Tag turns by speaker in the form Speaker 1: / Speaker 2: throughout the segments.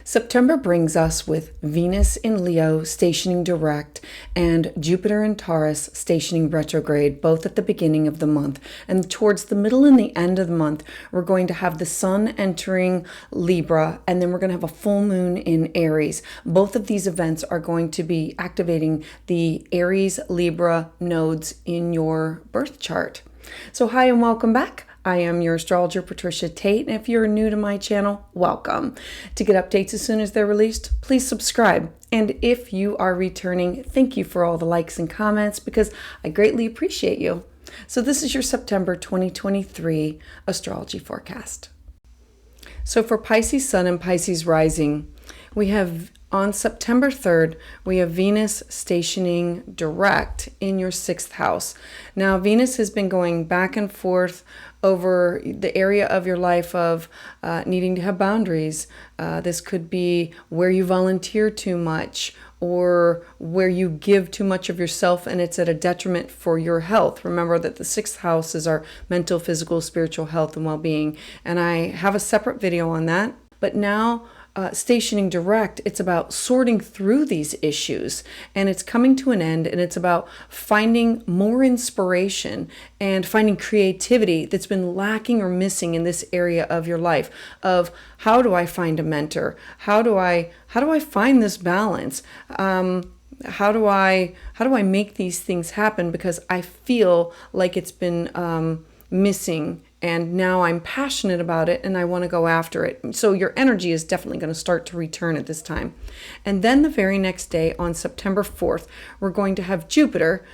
Speaker 1: September brings us with Venus in Leo stationing direct and Jupiter in Taurus stationing retrograde, both at the beginning of the month. And towards the middle and the end of the month, we're going to have the Sun entering Libra, and then we're going to have a full moon in Aries. Both of these events are going to be activating the Aries Libra nodes in your birth chart. So hi and welcome back. I am your astrologer, Patricia Tate, and if you're new to my channel, welcome. To get updates as soon as they're released, please subscribe. And if you are returning, thank you for all the likes and comments because I greatly appreciate you. So this is your September 2023 astrology forecast. So for Pisces Sun and Pisces Rising, we have on September 3rd, we have Venus stationing direct in your 6th house. Now, Venus has been going back and forth over the area of your life of needing to have boundaries. This could be where you volunteer too much or where you give too much of yourself and it's at a detriment for your health. Remember that the 6th house is our mental, physical, spiritual health and well-being. And I have a separate video on that. But now, stationing direct, it's about sorting through these issues and it's coming to an end, and it's about finding more inspiration and finding creativity that's been lacking or missing in this area of your life of how do I find a mentor? How do I find this balance? How do I make these things happen? Because I feel like it's been missing. And now I'm passionate about it and I want to go after it. So your energy is definitely going to start to return at this time. And then the very next day on September 4th, we're going to have Jupiter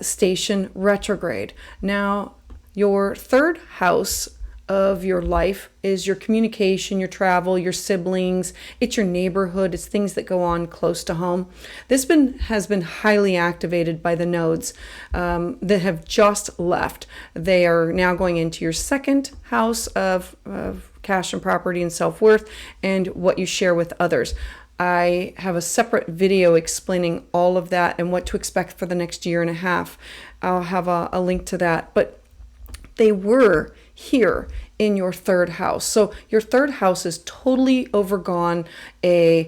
Speaker 1: station retrograde. Now, your 3rd house of your life is your communication, your travel, your siblings, it's your neighborhood, it's things that go on close to home. This has been highly activated by the nodes that have just left. They are now going into your 2nd house of cash and property and self-worth and what you share with others. I have a separate video explaining all of that and what to expect for the next year and a half. I'll have a link to that. But they were here in your 3rd house. So your 3rd house has totally overgone a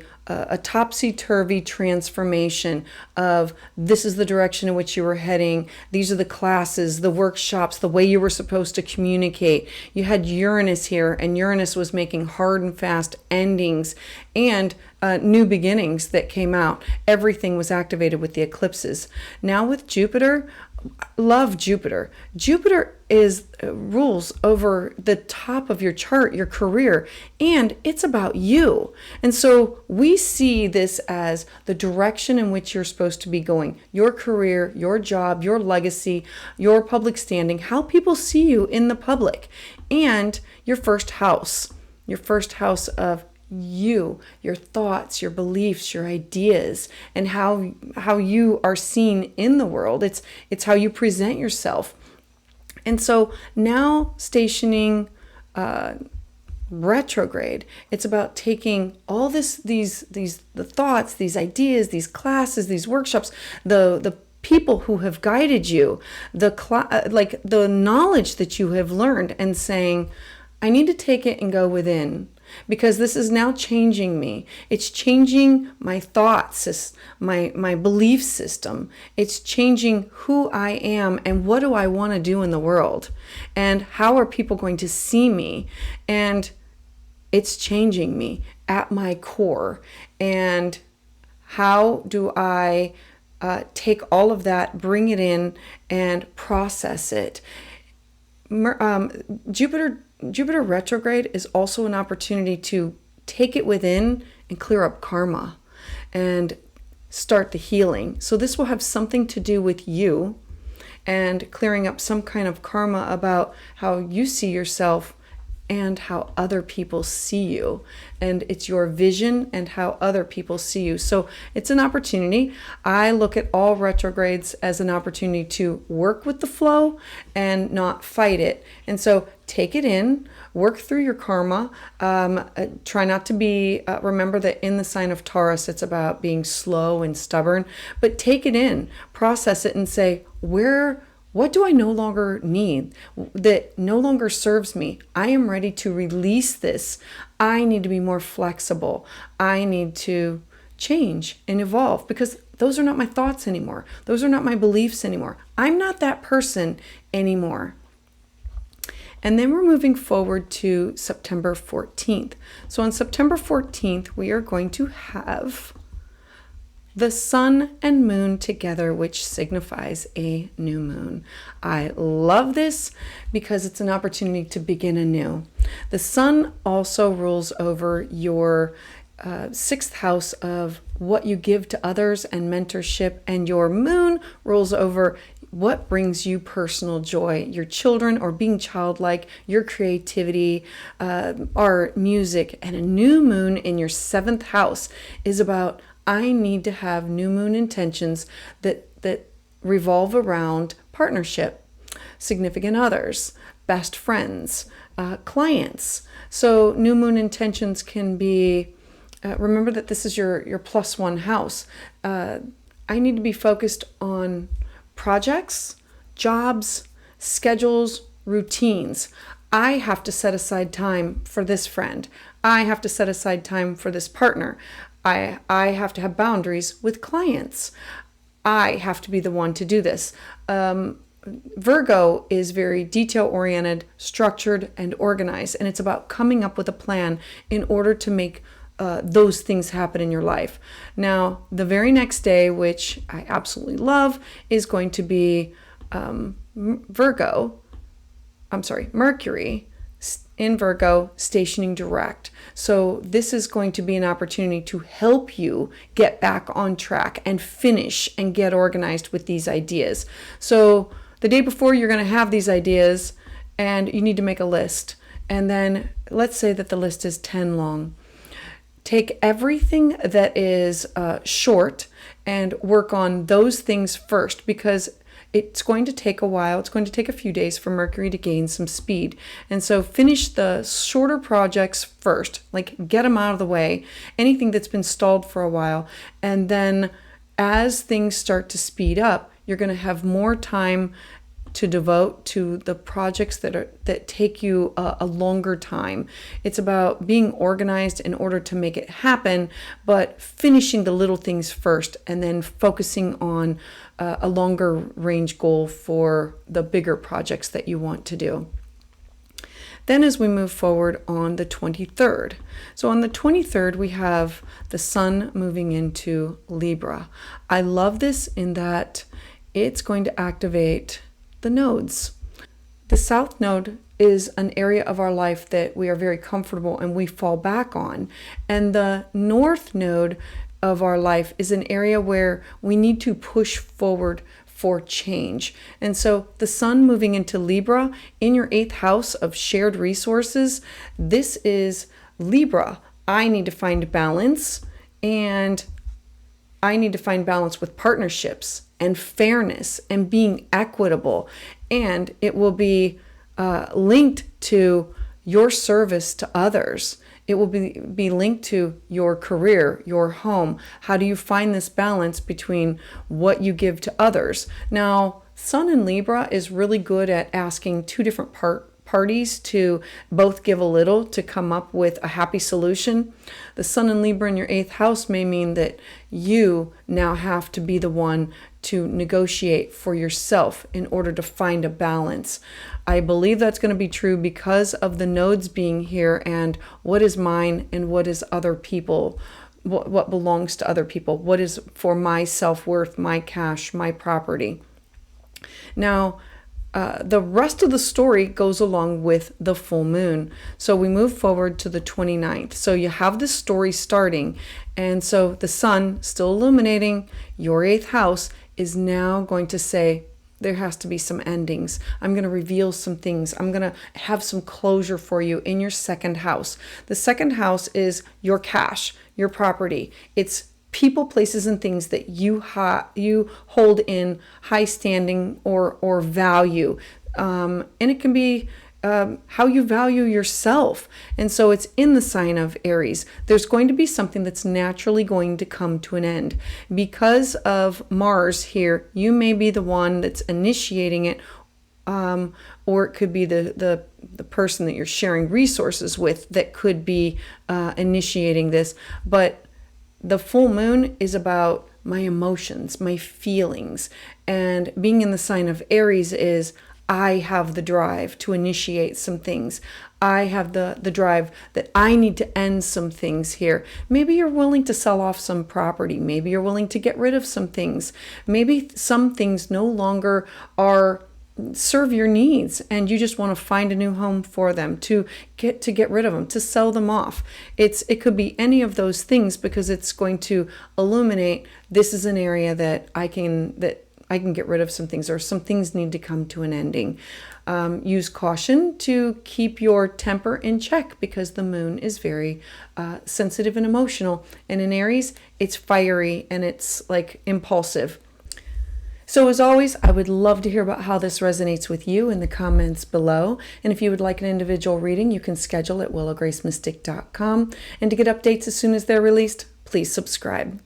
Speaker 1: topsy-turvy transformation of this is the direction in which you were heading. These are the classes, the workshops, the way you were supposed to communicate. You had Uranus here, and Uranus was making hard and fast endings and new beginnings that came out. Everything was activated with the eclipses. Now with Jupiter, love Jupiter. Jupiter is rules over the top of your chart, your career, and it's about you. And so we see this as the direction in which you're supposed to be going. Your career, your job, your legacy, your public standing, how people see you in the public, and your 1st house. Your 1st house of you, your thoughts, your beliefs, your ideas, and how you are seen in the world. It's how you present yourself. And so now stationing retrograde, it's about taking all the thoughts, these ideas, these classes, these workshops, the people who have guided you, the knowledge that you have learned, and saying, I need to take it and go within. Because this is now changing me. It's changing my thoughts, my belief system. It's changing who I am and what do I want to do in the world. And how are people going to see me? And it's changing me at my core. And how do I take all of that, bring it in, and process it? Jupiter retrograde is also an opportunity to take it within and clear up karma and start the healing. So this will have something to do with you and clearing up some kind of karma about how you see yourself and how other people see you. And it's your vision and how other people see you. So it's an opportunity. I look at all retrogrades as an opportunity to work with the flow and not fight it. And so take it in, work through your karma. Try not to be, remember that in the sign of Taurus, it's about being slow and stubborn, but take it in, process it and say, where What do I no longer need that no longer serves me? I am ready to release this. I need to be more flexible. I need to change and evolve because those are not my thoughts anymore. Those are not my beliefs anymore. I'm not that person anymore. And then we're moving forward to September 14th. So on September 14th, we are going to have the sun and moon together, which signifies a new moon. I love this because it's an opportunity to begin anew. The sun also rules over your sixth house of what you give to others and mentorship, and your moon rules over what brings you personal joy, your children or being childlike, your creativity, art, music. And a new moon in your seventh house is about, I need to have new moon intentions that revolve around partnership, significant others, best friends, clients. So new moon intentions can be, remember that this is your +1 house. I need to be focused on projects, jobs, schedules, routines. I have to set aside time for this friend. I have to set aside time for this partner. I have to have boundaries with clients. I have to be the one to do this. Virgo is very detail-oriented, structured, and organized, and it's about coming up with a plan in order to make those things happen in your life. Now, the very next day, which I absolutely love, is going to be Mercury in Virgo stationing direct. So this is going to be an opportunity to help you get back on track and finish and get organized with these ideas. So the day before, you're going to have these ideas and you need to make a list. And then let's say that the list is 10 long. Take everything that is short and work on those things first, because it's going to take a while. It's going to take a few days for Mercury to gain some speed. And so finish the shorter projects first, like get them out of the way, anything that's been stalled for a while. And then as things start to speed up, you're going to have more time to devote to the projects that take you a longer time. It's about being organized in order to make it happen, but finishing the little things first and then focusing on a longer range goal for the bigger projects that you want to do. Then as we move forward on the 23rd. So on the 23rd, we have the sun moving into Libra. I love this in that it's going to activate the nodes. The south node is an area of our life that we are very comfortable and we fall back on. And the north node of our life is an area where we need to push forward for change. And so the sun moving into Libra in your 8th house of shared resources, this is Libra. I need to find balance, and I need to find balance with partnerships and fairness and being equitable. And it will be linked to your service to others. It will be linked to your career, your home. How do you find this balance between what you give to others? Now, Sun in Libra is really good at asking two different parties to both give a little to come up with a happy solution. The Sun in Libra in your 8th house may mean that you now have to be the one to negotiate for yourself in order to find a balance. I believe that's going to be true because of the nodes being here and what is mine and what is other people, what belongs to other people, what is for my self-worth, my cash, my property. Now, the rest of the story goes along with the full moon. So we move forward to the 29th. So you have this story starting. And so the sun still illuminating your 8th house is now going to say, there has to be some endings. I'm going to reveal some things. I'm going to have some closure for you in your 2nd house. The 2nd house is your cash, your property. It's people, places, and things that you hold in high standing or value. And it can be how you value yourself. And so it's in the sign of Aries. There's going to be something that's naturally going to come to an end. Because of Mars here, you may be the one that's initiating it, or it could be the person that you're sharing resources with that could be initiating this. But the full moon is about my emotions, my feelings. And being in the sign of Aries is I have the drive to initiate some things. I have the drive that I need to end some things here. Maybe you're willing to sell off some property. Maybe you're willing to get rid of some things. Maybe some things no longer serve your needs and you just want to find a new home for them, to get rid of them, to sell them off. It could be any of those things, because it's going to illuminate this is an area that I can get rid of some things, or some things need to come to an ending. Use caution to keep your temper in check, because the moon is very sensitive and emotional. And in Aries, it's fiery and it's like impulsive. So as always, I would love to hear about how this resonates with you in the comments below. And if you would like an individual reading, you can schedule at willowgracemystic.com. And to get updates as soon as they're released, please subscribe.